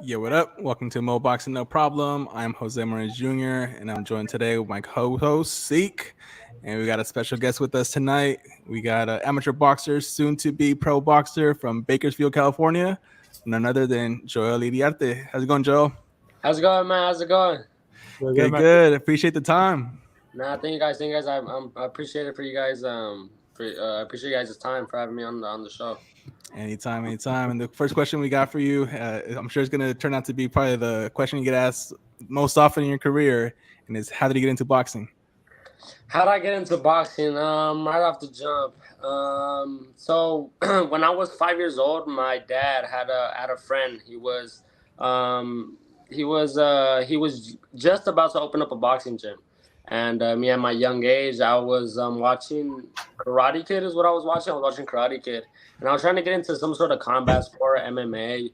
Yeah, what up? Welcome to Mo Boxing No Problem. I'm Jose Morales Jr. and I'm joined today with my co-host Seek, and we got a special guest with us tonight. We got an amateur boxer, soon to be pro boxer from Bakersfield, California, none other than Joel Iriarte. How's it going, Joel? How's it going, man? How's it going? Good, good. Appreciate the time. Nah, thank you guys. Thank you guys. I appreciate it for you guys. I appreciate you guys' time for having me on the show. Anytime, anytime. And the first question we got for you, I'm sure it's going to turn out to be probably the question you get asked most often in your career, and is how did you get into boxing? How did I get into boxing? Right off the jump. So when I was 5 years old, my dad had a friend. He was just about to open up a boxing gym, and me at my young age, I was watching Karate Kid. Is what I was watching. I was watching Karate Kid, and I was trying to get into some sort of combat sport, MMA,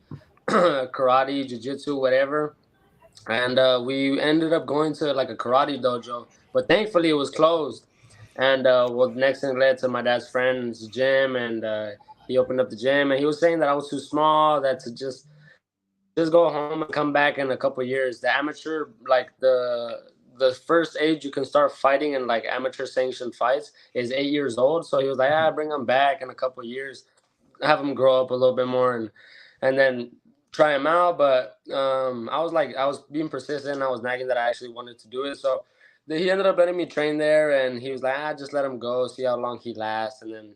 karate, jiu-jitsu, whatever. And we ended up going to like a karate dojo, but thankfully it was closed. And well, the next thing led to my dad's friend's gym, and he opened up the gym, and he was saying that I was too small, that to just go home and come back in a couple of years. The amateur, like the first age you can start fighting in like amateur sanctioned fights is 8 years old. So he was like, bring them back in a couple of years, have them grow up a little bit more, and then try them out. But I was being persistent. I was nagging that I actually wanted to do it. So he ended up letting me train there, and he was like, just let him go, see how long he lasts, and then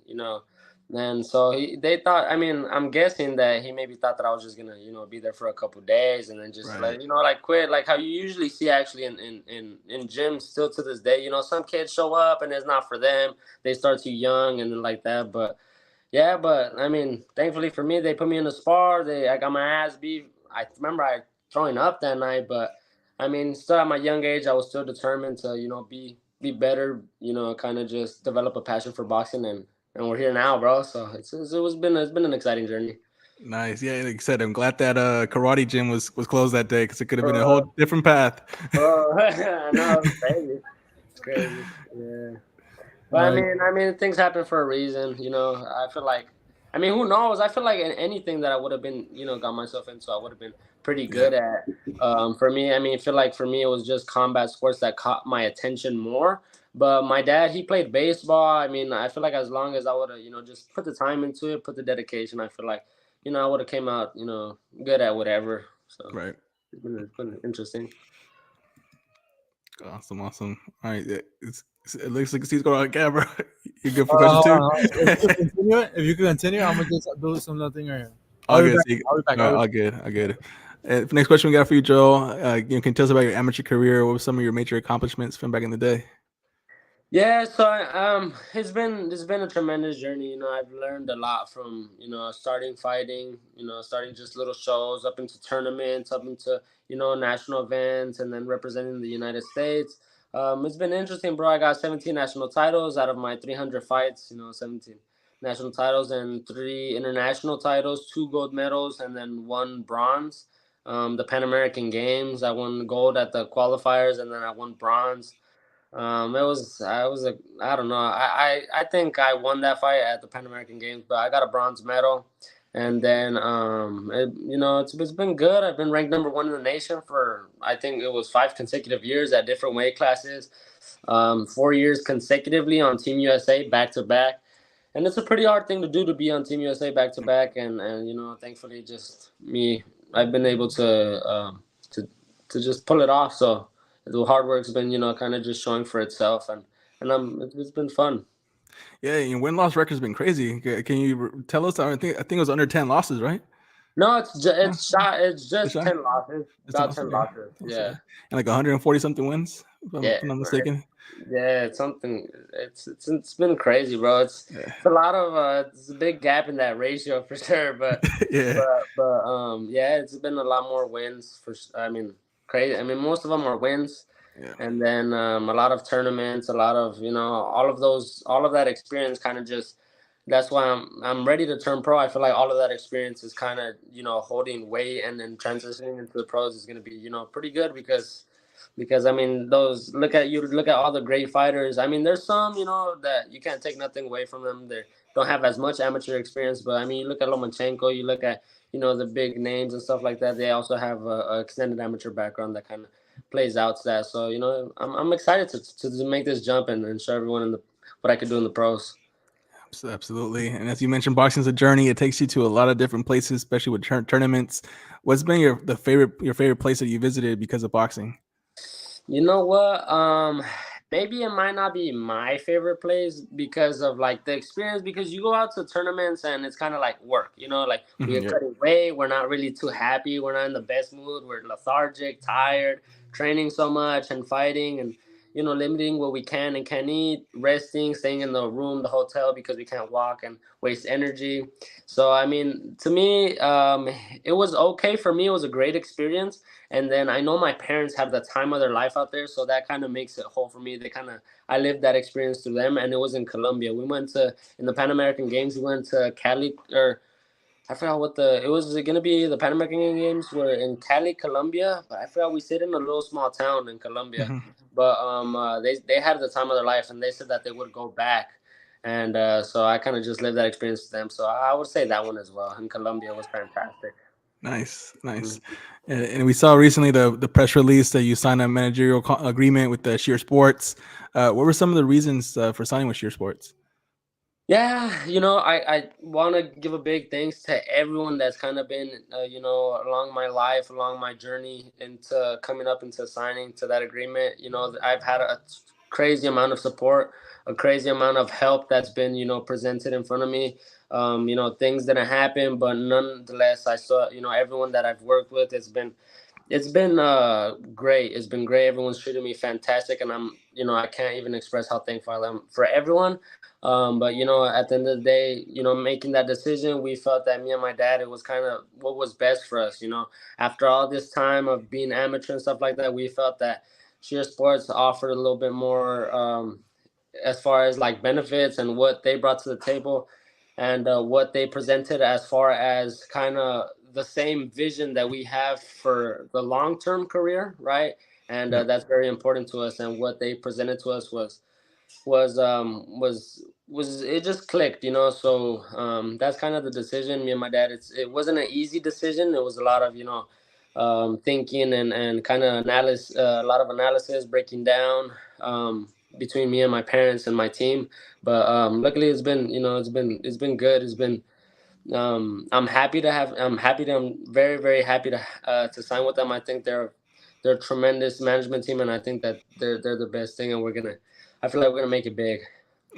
then so they thought. I mean, I'm guessing that he maybe thought that I was just gonna be there for a couple days and then just Right. like like quit, like how you usually see actually in gyms still to this day. Some kids show up and it's not for them. They start too young and then like that, but. Yeah, but I mean, thankfully for me, they put me in the spar. I got my ass beat. I remember I throwing up that night, but I mean, still at my young age, I was still determined to be better. Kind of just develop a passion for boxing, and we're here now, bro. So it's been an exciting journey. Nice. Yeah, like I said, I'm glad that karate gym was closed that day because it could have been a Bro, whole different path. I know it's crazy. It's crazy. Yeah. But Nice. I mean, things happen for a reason. I feel like, I mean, who knows? I feel like in anything that I would have been, got myself into, I would have been pretty Yeah. good at. For me, I mean, I feel like for me, it was just combat sports that caught my attention more. But my dad, he played baseball. I mean, I feel like as long as I would have, just put the time into it, put the dedication, I feel like, I would have came out, good at whatever. So Right. it's been interesting. Awesome. Awesome. All right. It looks like he's going on camera. You good for question two? If you could continue, I'm gonna just do some nothing right here. All I'll be good. back. See, I'll be back. all good. All good. Next question we got for you, Joel. Can you tell us about your amateur career? What were some of your major accomplishments from back in the day? Yeah, so it's been a tremendous journey. I've learned a lot from starting fighting, starting just little shows up into tournaments, up into national events, and then representing the United States. It's been interesting, bro. I got 17 national titles out of my 300 fights. 17 national titles and 3 international titles, 2 gold medals, and then 1 bronze. The Pan American Games, I won gold at the qualifiers, and then I won bronze. I don't know. I think I won that fight at the Pan American Games, but I got a bronze medal. And then it's been good. I've been ranked number 1 in the nation for I think it was 5 consecutive years at different weight classes. 4 years consecutively on Team USA back to back, and it's a pretty hard thing to do, to be on Team USA back to back. And thankfully, just me, I've been able to just pull it off. So the hard work's been kind of just showing for itself, and it's been fun. Yeah, your win loss record's been crazy. Can you tell us? I think it was under 10 losses, right? No, No, it's it's just shy. 10 losses, It's 10 about losses. 10 Okay. losses. Okay. Yeah, And like 140 something wins, yeah, if I'm not right. mistaken. Yeah, it's something. It's been crazy, bro. Yeah. It's a lot of it's a big gap in that ratio for sure. But Yeah. yeah, it's been a lot more wins I mean, crazy. I mean, most of them are wins, Yeah. and then a lot of tournaments, a lot of all of that experience kind of just. That's why I'm ready to turn pro. I feel like all of that experience is kind of holding weight, and then transitioning into the pros is going to be pretty good, because because I mean, those look at all the great fighters. I mean, there's some, you know, that you can't take nothing away from them. They don't have as much amateur experience, but I mean, you look at Lomachenko, you look at, you know, the big names and stuff like that. They also have a extended amateur background that kind of plays out to that. So you know, I'm excited to make this jump and show everyone in the what I could do in the pros. Absolutely. And as you mentioned, boxing is a journey. It takes you to a lot of different places, especially with tournaments. What's been your favorite place that you visited because of boxing? You know what? Maybe it might not be my favorite place because of like the experience. Because you go out to tournaments and it's kind of like work. You know, like we are Yeah. cutting weight. We're not really too happy. We're not in the best mood. We're lethargic, tired, training so much and fighting and you know limiting what we can and can eat, resting, staying in the room, the hotel because we can't walk and waste energy. So I mean, to me, it was okay for me. It was a great experience and then I know my parents have the time of their life out there, so that kind of makes it whole for me. They kind of I lived that experience through them, and it was in Colombia. We went to in the Pan American Games. We went to Cali, or I forgot what the it was gonna be. The Pan American Games were in Cali, Colombia, but I forgot we stayed in a little small town in Colombia. Mhm. But they had the time of their life, and they said that they would go back. And so I kind of just lived that experience with them. So I would say that one as well. In Colombia was fantastic. Nice, Mhm. nice. And we saw recently the press release that you signed a managerial agreement with the Sheer Sports. What were some of the reasons for signing with Sheer Sports? Yeah, you know, I want to give a big thanks to everyone that's kind of been, you know, along my life, along my journey into coming up into signing to that agreement. You know, I've had a crazy amount of support, a crazy amount of help that's been, you know, presented in front of me. You know, things didn't happen, but nonetheless, I saw, you know, everyone that I've worked with, it's been great. It's been great. Everyone's treated me fantastic, and I'm you know I can't even express how thankful I am for everyone. But you know, at the end of the day, you know, making that decision, we felt that me and my dad, it was kind of what was best for us. You know, after all this time of being amateur and stuff like that, we felt that Sheer Sports offered a little bit more. As far as like benefits and what they brought to the table and what they presented as far as kind of the same vision that we have for the long-term career, right? And Yep. that's very important to us, and what they presented to us was it just clicked, you know. So that's kind of the decision. Me and my dad, it wasn't an easy decision. It was a lot of you know thinking and kind of analysis, a lot of analysis, breaking down between me and my parents and my team. But luckily, it's been you know it's been good. It's been I'm very very happy to sign with them. I think they're a tremendous management team, and I think that they're the best thing, and I feel like we're gonna make it big.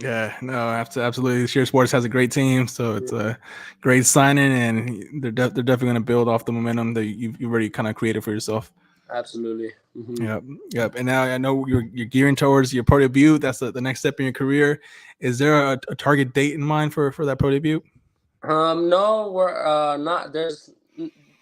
Yeah, no, absolutely. Sheer Sports has a great team, so it's a great signing, and they're definitely going to build off the momentum that you've already kind of created for yourself. Absolutely. Hmm. Yep, yep. And now I know you're gearing towards your pro debut. That's the next step in your career. Is there a target date in mind for that pro debut? No, we're not.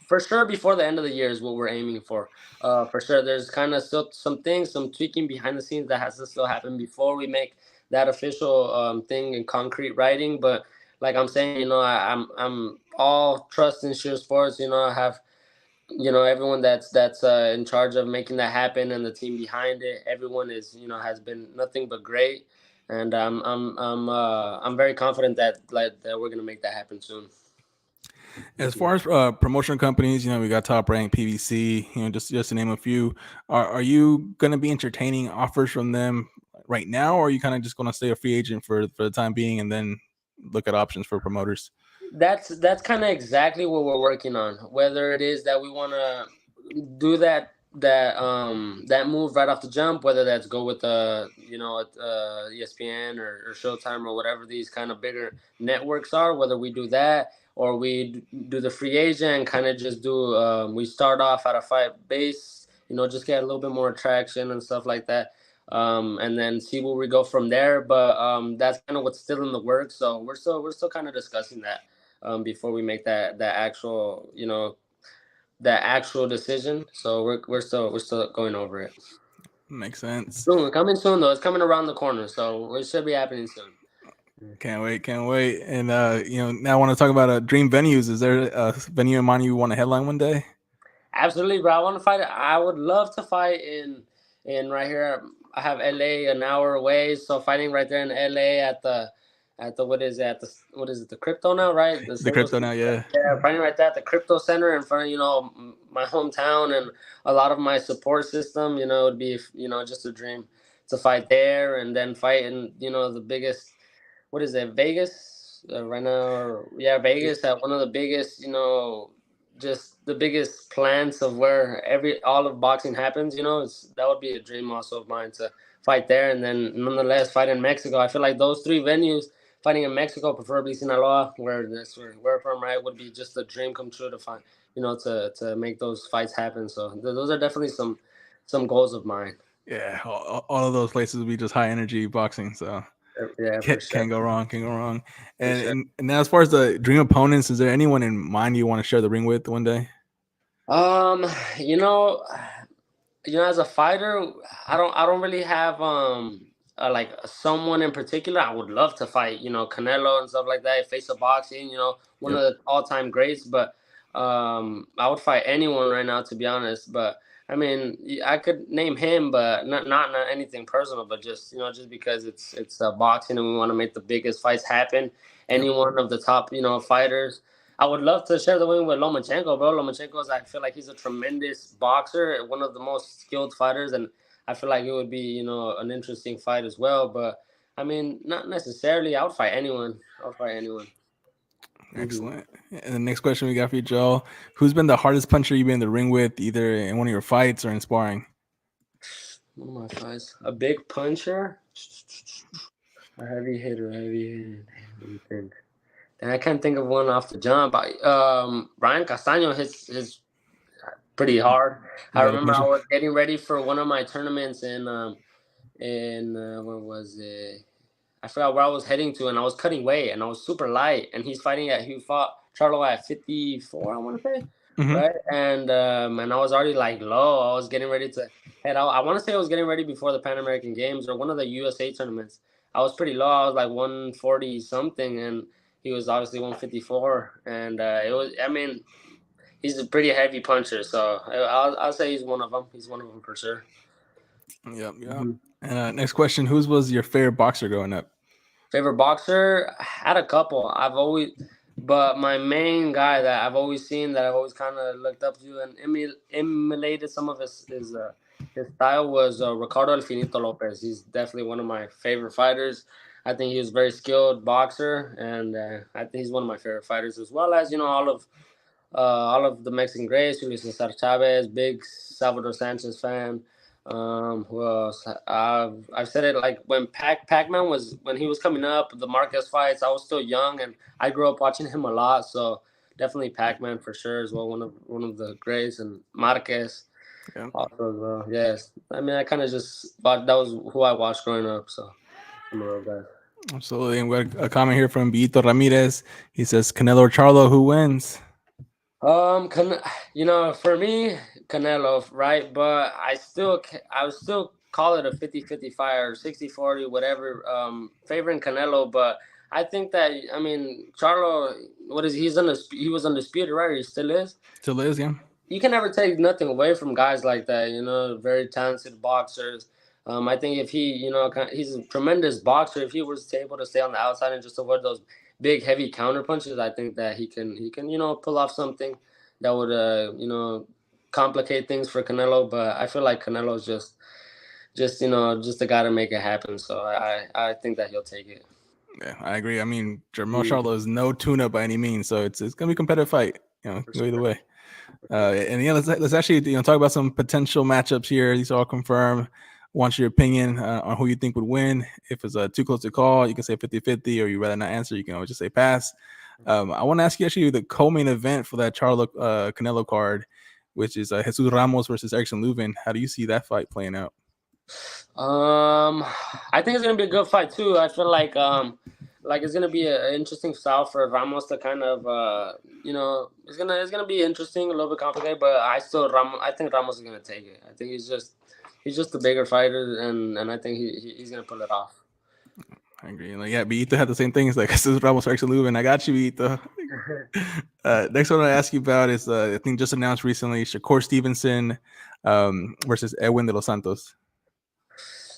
For sure before the end of the year is what we're aiming for. For sure, there's kind of still some things, some tweaking behind the scenes that has to still happen before we make that official thing in concrete writing. But like I'm saying, you know, I'm all trust in Sheer Sports. You know, I have you know everyone that's in charge of making that happen and the team behind it. Everyone is you know has been nothing but great, and I'm very confident that like that we're gonna make that happen soon. As far as promotion companies, you know, we got Top Rank, PVC, you know, just to name a few. Are you going to be entertaining offers from them right now, or are you kind of just going to stay a free agent for the time being and then look at options for promoters? That's kind of exactly what we're working on. Whether it is that we want to do that move right off the jump, whether that's go with ESPN or Showtime or whatever these kind of bigger networks are, whether we do that or do the free agent and kind of just do we start off at a fight base, you know, just get a little bit more traction and stuff like that. And then see where we go from there. But that's kind of what's still in the works. So we're still kind of discussing that before we make that actual that actual decision. So we're still going over it. Makes sense. Soon, coming soon though. It's coming around the corner, so it should be happening soon. Can't wait, can't wait. And you know, now I want to talk about dream venues. Is there a venue in mind you want to headline one day? Absolutely, bro. I want to fight. I would love to fight in and right here I have LA an hour away, so fighting right there in LA at the what is it, the crypto now, right? The The Staples crypto now, Center. yeah. Yeah, fighting right there at the crypto center in front of my hometown and a lot of my support system. It would be just a dream to fight there and then fight in the biggest, what is it, Vegas right now? Yeah, Vegas at one of the biggest, just the biggest plants of where all of boxing happens. That would be a dream also of mine to fight there, and then nonetheless fight in Mexico. I feel like those three venues, fighting in Mexico, preferably Sinaloa, where that's where we're from, right, would be just a dream come true to find, to make those fights happen. So those are definitely some goals of mine. Yeah, all of those places will be just high energy boxing. So Yeah, for sure. can't go wrong. Can't go wrong. For sure. And now, as far as the dream opponents, is there anyone in mind you want to share the ring with one day? Um, you know, as a fighter, I don't really have like someone in particular. I would love to fight, Canelo and stuff like that. Face of boxing, one Yep. of the all-time greats. But I would fight anyone right now, to be honest. But I mean, I could name him, but not anything personal, but just just because it's boxing and we want to make the biggest fights happen. Yep. Any one of the top fighters. I would love to share the win with Lomachenko, bro. Lomachenko, I feel like he's a tremendous boxer, one of the most skilled fighters, and I feel like it would be, an interesting fight as well. But I mean, not necessarily. I would fight anyone. I'll fight anyone. Excellent. And the next question we got for you, Joel: who's been the hardest puncher you've been in the ring with, either in one of your fights or in sparring? One of my fights. A big puncher, a heavy hitter, Let me think. And I can't think of one off the jump. Ryan Castaño his pretty hard. I remember I was getting ready for one of my tournaments in where was it? I forgot where I was heading to, and I was cutting weight, and I was super light, and he fought Charlo at 54, I want to say, right? And I was already like low. I was getting ready to head out. I want to say I was getting ready before the Pan American Games or one of the USA tournaments. I was pretty low. I was like 140 something, and he was obviously 154, and it was. I mean, he's a pretty heavy puncher, so I'll say he's one of them. He's one of them for sure. Yep. Mm-hmm. And next question: whose was your favorite boxer growing up? Favorite boxer? I had a couple. But my main guy that I've always seen, that I've always kind of looked up to and emulated some of his style was Ricardo El Finito Lopez. He's definitely one of my favorite fighters. I think he was a very skilled boxer, and I think he's one of my favorite fighters, as well as all of the Mexican greats. Julio Cesar Chavez, big Salvador Sanchez fan. Who else? I've said it, like when Pac-Man when he was coming up, the Marquez fights. I was still young, and I grew up watching him a lot. So definitely Pac-Man for sure as well. One of the greats, and Marquez also as well. Yes, I mean I kind of that was who I watched growing up. So I'm a real guy. Absolutely. And we got a comment here from Vito Ramirez. He says, Canelo or Charlo, who wins? For me, Canelo, right? But I would still call it a 50-50 fight or 60-40, whatever. Favoring Canelo, but I think that, I mean, Charlo, he was undisputed, right? Or he still is. Still is, yeah. You can never take nothing away from guys like that. Very talented boxers. I think if he's a tremendous boxer. If he was able to stay on the outside and just avoid those big, heavy counter punches, I think that he can pull off something that would complicate things for Canelo. But I feel like Canelo's just the guy to make it happen. So I think that he'll take it. Yeah, I agree. I mean, Jermell Charlo is no tune-up by any means, so it's gonna be a competitive fight. Go either way. And yeah, let's actually talk about some potential matchups here. These are all confirmed. Want your opinion on who you think would win. If it's too close to call, you can say 50-50, or you rather not answer, you can always just say pass. I want to ask you actually the co-main event for that Charlo Canelo card, which is Jesus Ramos versus Erickson Lubin. How do you see that fight playing out? I think it's gonna be a good fight too. I feel like it's gonna be an interesting style for Ramos to kind of it's gonna be interesting, a little bit complicated, but I think Ramos is gonna take it. I think he's just a bigger fighter, and I think he's gonna pull it off. I agree. Like, yeah, Beito had the same thing. It's like, this is Ramos Erickson Lubin. I got you, Beito. Next one I ask you about is I think just announced recently, Shakur Stevenson versus Edwin de los Santos.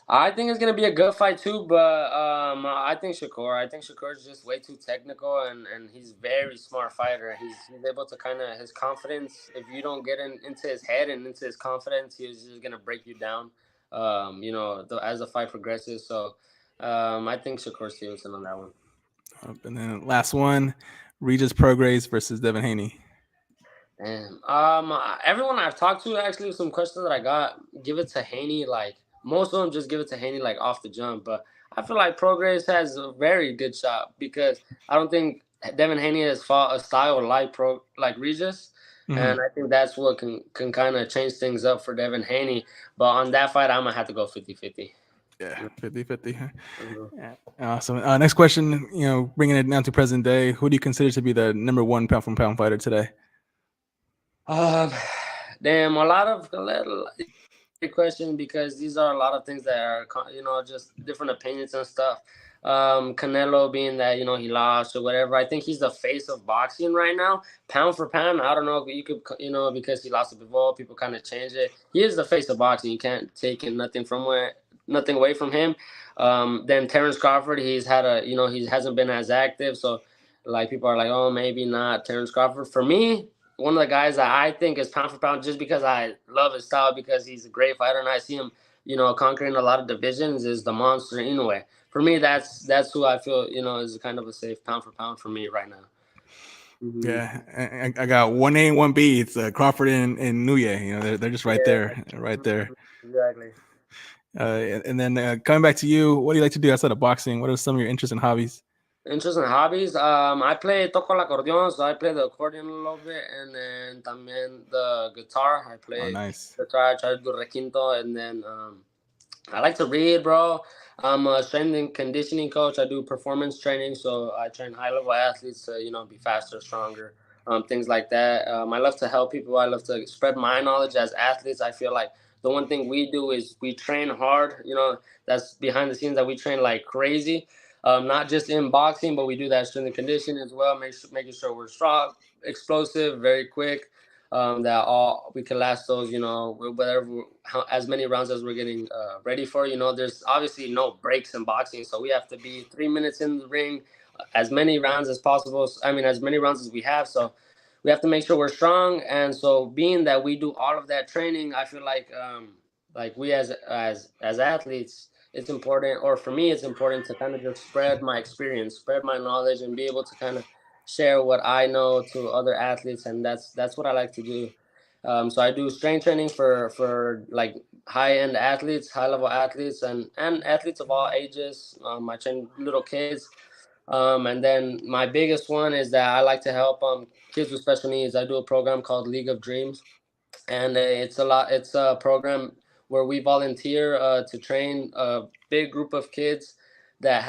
I think it's gonna be a good fight too, but I think Shakur. I think Shakur is just way too technical, and he's very smart fighter. He's able to kind of his confidence. If you don't get into his head and into his confidence, he's just gonna break you down. As the fight progresses. So, I think Shakur Stevenson on that one. And then last one, Regis Prograis versus Devin Haney. Damn. Everyone I've talked to, actually, some questions that I got, give it to Haney. Like most of them, just give it to Haney like off the jump. But I feel like Progress has a very good shot because I don't think Devin Haney has fought a style like Regis, and I think that's what can kind of change things up for Devin Haney. But on that fight, I'm gonna have to go 50-50. Yeah, 50-50. Yeah. Awesome. Next question, bringing it down to present day, who do you consider to be the number one pound for pound fighter today? Damn, a lot of question because these are a lot of things that are just different opinions and stuff. Canelo being that he lost or whatever. I think he's the face of boxing right now, pound for pound. I don't know. You could because he lost it before, people kind of change it. He is the face of boxing. You can't take nothing away from him. Then Terrence Crawford, he's had he hasn't been as active, so like people are like, oh, maybe not Terrence Crawford. For me, one of the guys that I think is pound for pound, just because I love his style, because he's a great fighter, and I see him, conquering a lot of divisions, is the Monster Inoue. For me, that's who I feel, is kind of a safe pound for pound for me right now. Mm-hmm. Yeah, I got 1A and 1B. It's Crawford and Nuye. They're just right there. Exactly. And then coming back to you, what do you like to do outside of boxing? What are some of your interests and hobbies? Interests and hobbies. I toco el acordeon, so I play the accordion a little bit, and then también the guitar. I play guitar. I try to do requinto, and then I like to read, bro. I'm a strength and conditioning coach. I do performance training, so I train high level athletes to be faster, stronger, things like that. I love to help people. I love to spread my knowledge as athletes. I feel like the one thing we do is we train hard. That's behind the scenes, that we train like crazy. Not just in boxing, but we do that strength and conditioning as well, making sure we're strong, explosive, very quick, that all we can last those, as many rounds as we're getting ready for. There's obviously no breaks in boxing, so we have to be 3 minutes in the ring, as many rounds as possible. I mean, as many rounds as we have, so we have to make sure we're strong. And so, being that we do all of that training, I feel like we as athletes, it's important, or for me, it's important to kind of just spread my experience, spread my knowledge, and be able to kind of share what I know to other athletes, and that's what I like to do. So I do strength training for like high-end athletes, high-level athletes, and athletes of all ages. I train little kids, and then my biggest one is that I like to help kids with special needs. I do a program called League of Dreams, and it's a program where we volunteer to train a big group of kids that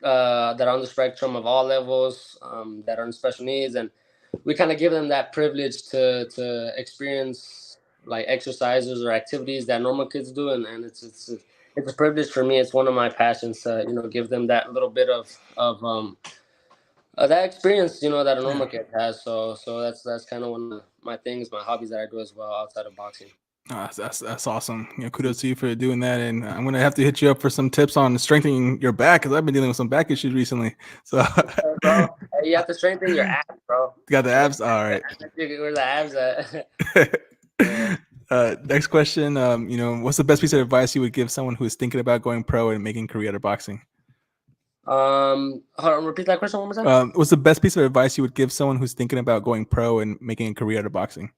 that are on the spectrum of all levels, that are in special needs, and we kind of give them that privilege to experience like exercises or activities that normal kids do, and it's a privilege for me. It's one of my passions to give them that little bit of that experience, that a normal kid has. So that's kind of one of my things, my hobbies that I do as well outside of boxing. That's awesome. Kudos to you for doing that, and I'm gonna have to hit you up for some tips on strengthening your back, because I've been dealing with some back issues recently. So, bro, you have to strengthen your abs, bro. Got the abs. All right. Where the abs at? Next question. What's the best piece of advice you would give someone who is thinking about going pro and making a career out of boxing? Hold on, repeat that question one more time. What's the best piece of advice you would give someone who's thinking about going pro and making a career out of boxing?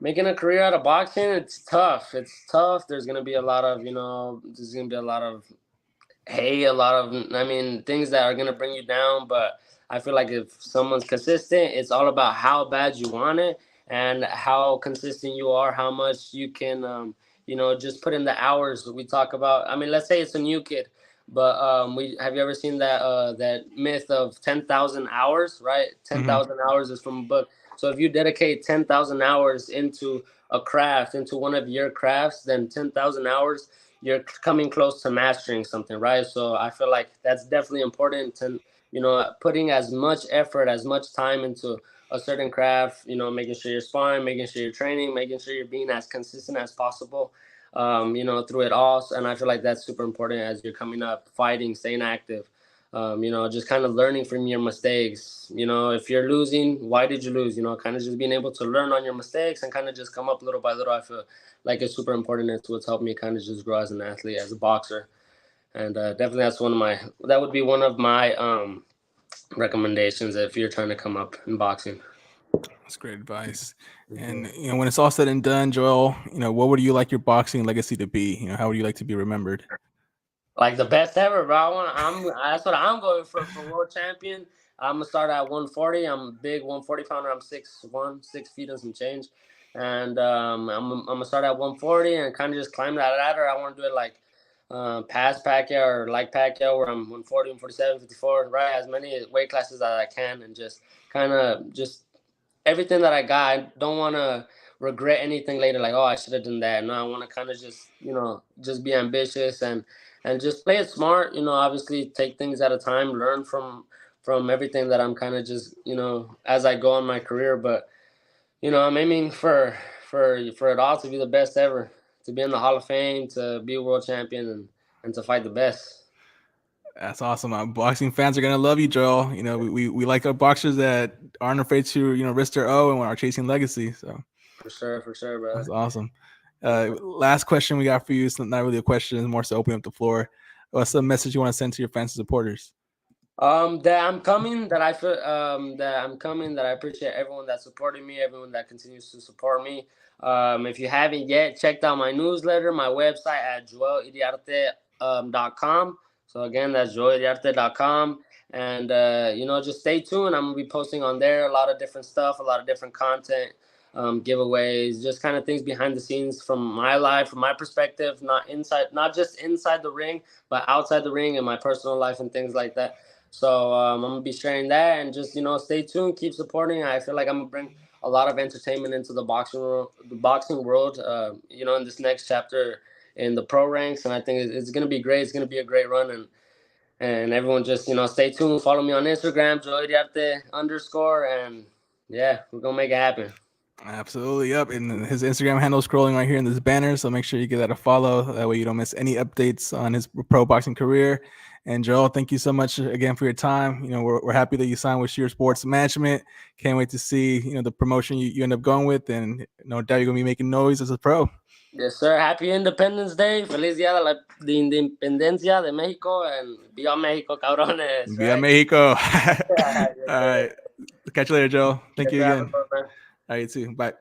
Making a career out of boxing, it's tough. There's gonna be a lot of, a lot of things that are gonna bring you down. But I feel like if someone's consistent, it's all about how bad you want it and how consistent you are, how much you can, just put in the hours. We talk about. Let's say it's a new kid, but have you ever seen that myth of 10,000 hours? Right, 10,000 hours is from a book. So if you dedicate 10,000 hours into a craft, into one of your crafts, then 10,000 hours, you're coming close to mastering something, right? So I feel like that's definitely important to, putting as much effort, as much time into a certain craft, making sure you're sparring, making sure you're training, making sure you're being as consistent as possible. through it all. And I feel like that's super important as you're coming up, fighting, staying active. Just kind of learning from your mistakes. If you're losing, why did you lose? Kind of just being able to learn on your mistakes and kind of just come up little by little. I feel like it's super important. It's what's helped me kind of just grow as an athlete, as a boxer. And definitely that would be one of my recommendations if you're trying to come up in boxing. That's great advice. And when it's all said and done, Joel, what would you like your boxing legacy to be? How would you like to be remembered? Like the best ever, bro. That's what I'm going for world champion. I'm gonna start at 140. I'm a big 140 pounder. I'm 6'1", 6 feet and some change, and I'm gonna start at 140 and kind of just climb that ladder. I want to do it like past Pacquiao or like Pacquiao, where I'm 140, 147, 54, right? As many weight classes as I can, and just kind of just everything that I got. I don't want to regret anything later. Like, oh, I should have done that. No, I want to kind of just be ambitious and just play it smart. Obviously take things at a time, learn from everything that I'm kind of just as I go on my career. But I'm aiming for it all to be the best ever, to be in the Hall of Fame, to be a world champion, and to fight the best. That's awesome. Boxing fans are gonna love you, Joel. We like our boxers that aren't afraid to risk their O and are chasing legacy. So for sure, bro. That's awesome. Last question we got for you. It's not really a question; it's more so opening up the floor. What's the message you want to send to your fans and supporters? That I'm coming, that I feel that I'm coming, that I appreciate everyone that supported me, everyone that continues to support me. If you haven't yet checked out my newsletter, my website at joeliriarte.com. So again, that's joeliriarte.com. And just stay tuned. I'm gonna be posting on there a lot of different stuff, a lot of different content, giveaways, just kind of things behind the scenes from my life, from my perspective, not just inside the ring, but outside the ring and my personal life and things like that. So I'm gonna be sharing that, and just stay tuned, keep supporting. I feel like I'm gonna bring a lot of entertainment into the boxing world. In this next chapter in the pro ranks, and I think it's gonna be great. It's gonna be a great run, and everyone just stay tuned. Follow me on Instagram, _, and yeah, we're gonna make it happen. Absolutely, yep. And his Instagram handle is scrolling right here in this banner, so make sure you give that a follow. That way you don't miss any updates on his pro boxing career. And Joel, thank you so much again for your time. We're happy that you signed with Sheer Sports Management. Can't wait to see the promotion you end up going with, and no doubt you're gonna be making noise as a pro. Yes, sir. Happy Independence Day. Feliz Día de Independencia de México, and Viva México, cabrones. Viva Mexico. All right. Catch you later, Joe. Thank you again. All right, you too. Bye.